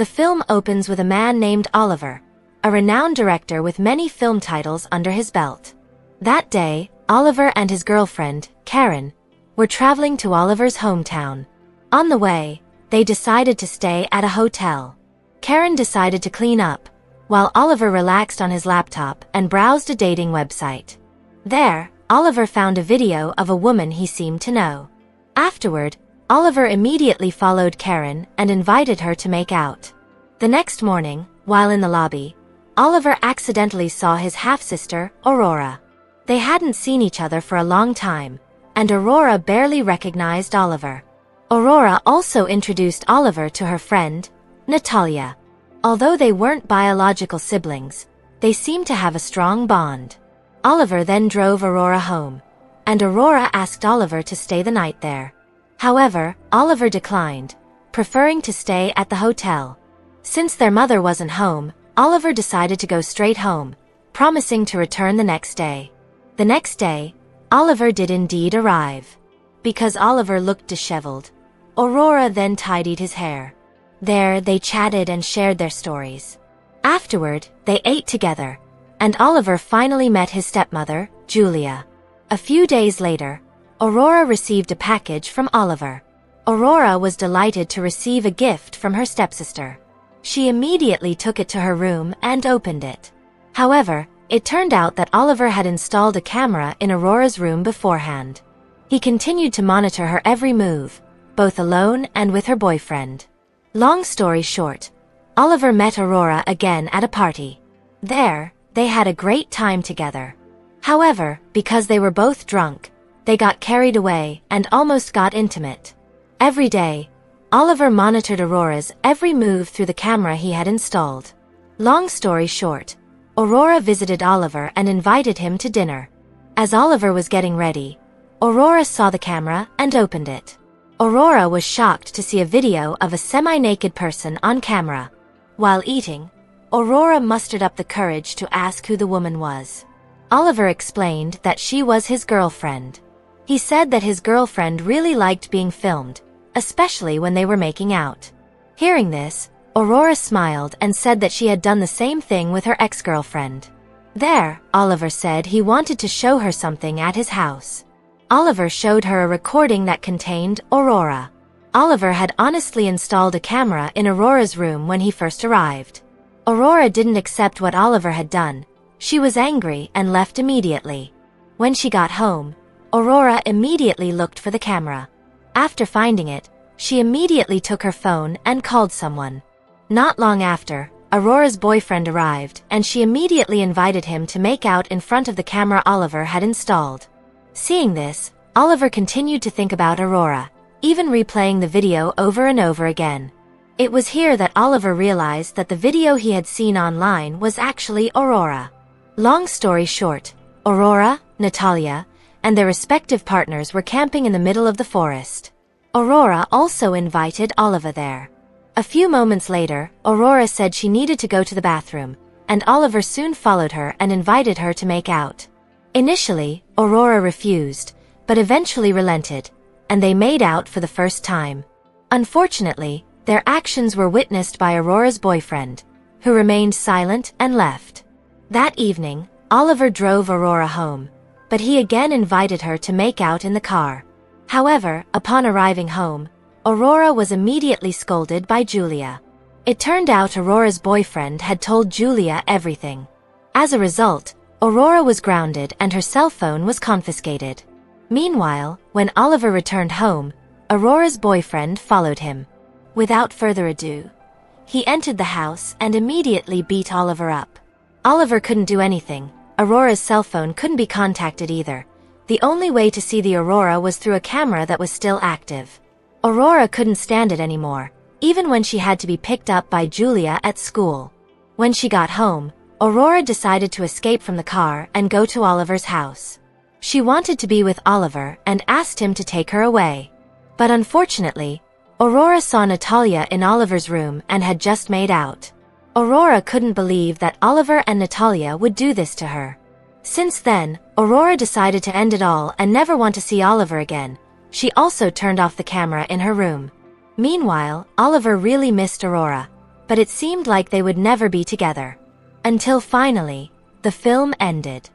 The film opens with a man named Oliver, a renowned director with many film titles under his belt. That day, Oliver and his girlfriend, Karen, were traveling to Oliver's hometown. On the way, they decided to stay at a hotel. Karen decided to clean up, while Oliver relaxed on his laptop and browsed a dating website. There, Oliver found a video of a woman he seemed to know. Afterward, Oliver immediately followed Karen and invited her to make out. The next morning, while in the lobby, Oliver accidentally saw his half-sister, Aurora. They hadn't seen each other for a long time, and Aurora barely recognized Oliver. Aurora also introduced Oliver to her friend, Natalia. Although they weren't biological siblings, they seemed to have a strong bond. Oliver then drove Aurora home, and Aurora asked Oliver to stay the night there. However, Oliver declined, preferring to stay at the hotel. Since their mother wasn't home, Oliver decided to go straight home, promising to return the next day. The next day, Oliver did indeed arrive. Because Oliver looked disheveled, Aurora then tidied his hair. There, they chatted and shared their stories. Afterward, they ate together, and Oliver finally met his stepmother, Julia. A few days later, Aurora received a package from Oliver. Aurora was delighted to receive a gift from her stepsister. She immediately took it to her room and opened it. However, it turned out that Oliver had installed a camera in Aurora's room beforehand. He continued to monitor her every move, both alone and with her boyfriend. Long story short, Oliver met Aurora again at a party. There, they had a great time together. However, because they were both drunk, they got carried away and almost got intimate. Every day, Oliver monitored Aurora's every move through the camera he had installed. Long story short, Aurora visited Oliver and invited him to dinner. As Oliver was getting ready, Aurora saw the camera and opened it. Aurora was shocked to see a video of a semi-naked person on camera. While eating, Aurora mustered up the courage to ask who the woman was. Oliver explained that she was his girlfriend. He said that his girlfriend really liked being filmed, especially when they were making out. Hearing this, Aurora smiled and said that she had done the same thing with her ex-girlfriend. There, Oliver said he wanted to show her something at his house. Oliver showed her a recording that contained Aurora. Oliver had honestly installed a camera in Aurora's room when he first arrived. Aurora didn't accept what Oliver had done. She was angry and left immediately. When she got home, Aurora immediately looked for the camera. After finding it, she immediately took her phone and called someone. Not long after, Aurora's boyfriend arrived and she immediately invited him to make out in front of the camera Oliver had installed. Seeing this, Oliver continued to think about Aurora, even replaying the video over and over again. It was here that Oliver realized that the video he had seen online was actually Aurora. Long story short, Aurora, Natalia, and their respective partners were camping in the middle of the forest. Aurora also invited Oliver there. A few moments later, Aurora said she needed to go to the bathroom, and Oliver soon followed her and invited her to make out. Initially, Aurora refused, but eventually relented, and they made out for the first time. Unfortunately, their actions were witnessed by Aurora's boyfriend, who remained silent and left. That evening, Oliver drove Aurora home, but he again invited her to make out in the car. However, upon arriving home, Aurora was immediately scolded by Julia. It turned out Aurora's boyfriend had told Julia everything. As a result, Aurora was grounded and her cell phone was confiscated. Meanwhile, when Oliver returned home, Aurora's boyfriend followed him. Without further ado, he entered the house and immediately beat Oliver up. Oliver couldn't do anything. Aurora's cell phone couldn't be contacted either. The only way to see the Aurora was through a camera that was still active. Aurora couldn't stand it anymore, even when she had to be picked up by Julia at school. When she got home, Aurora decided to escape from the car and go to Oliver's house. She wanted to be with Oliver and asked him to take her away. But unfortunately, Aurora saw Natalia in Oliver's room and had just made out. Aurora couldn't believe that Oliver and Natalia would do this to her. Since then, Aurora decided to end it all and never want to see Oliver again. She also turned off the camera in her room. Meanwhile, Oliver really missed Aurora, but it seemed like they would never be together. Until finally, the film ended.